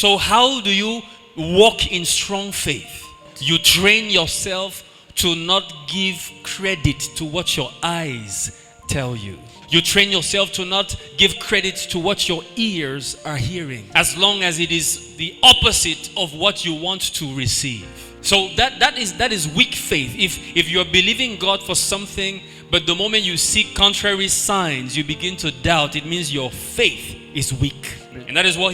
So how do you walk in strong faith? You train yourself to not give credit to what your eyes tell you. You train yourself to not give credit to what your ears are hearing, as long as it is the opposite of what you want to receive. So that is weak faith. If you're believing God for something, but the moment you see contrary signs, you begin to doubt, it means your faith is weak. And that is what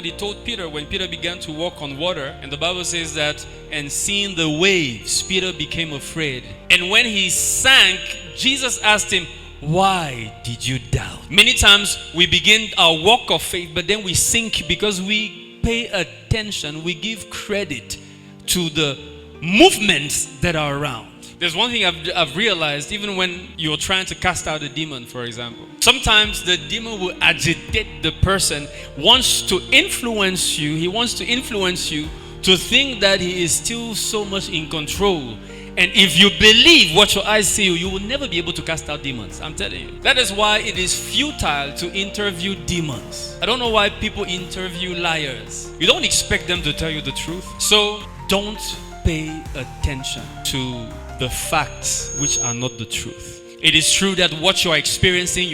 he told Peter when Peter began to walk on water. And the Bible says that, and seeing the waves, Peter became afraid. And when he sank, Jesus asked him, why did you doubt? Many times we begin our walk of faith, but then we sink because we pay attention, we give credit to the movements that are around. There's one thing I've realized, even when you're trying to cast out a demon, for example. Sometimes the demon will agitate the person, wants to influence you. He wants to influence you to think that he is still so much in control. And if you believe what your eyes see, you will never be able to cast out demons. I'm telling you. That is why it is futile to interview demons. I don't know why people interview liars. You don't expect them to tell you the truth. So don't pay attention to the facts which are not the truth. It is true that what you're experiencing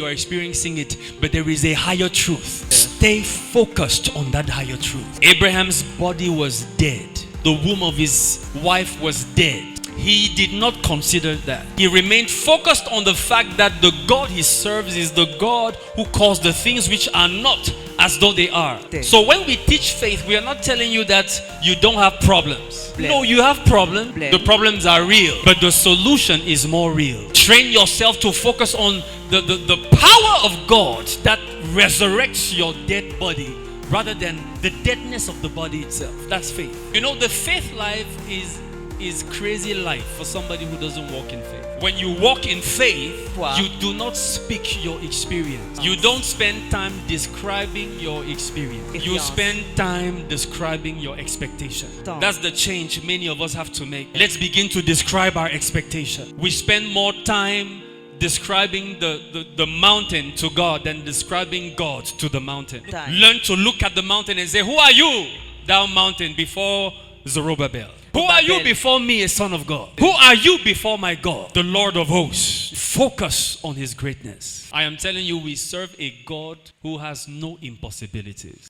it, but there is a higher truth. Stay focused on that higher truth. Abraham's body was dead. The womb of his wife was dead. He did not consider that. He remained focused on the fact that the God he serves is the God who calls the things which are not as though they are. So when we teach faith, we are not telling you that you don't have problems. No, you have problems. The problems are real, but the solution is more real. Train yourself to focus on the power of God that resurrects your dead body rather than the deadness of the body itself. That's faith. You know, the faith life is crazy life for somebody who doesn't walk in faith. When you walk in faith, you do not speak your experience. You don't spend time describing your experience. You spend time describing your expectation. That's the change many of us have to make. Let's begin to describe our expectation. We spend more time describing the mountain to God than describing God to the mountain. Learn to look at the mountain and say, who are you, thou mountain, before Zerubbabel? Who are you before me, a son of God? Who are you before my God, the Lord of hosts? Focus on his greatness. I am telling you, we serve a God who has no impossibilities.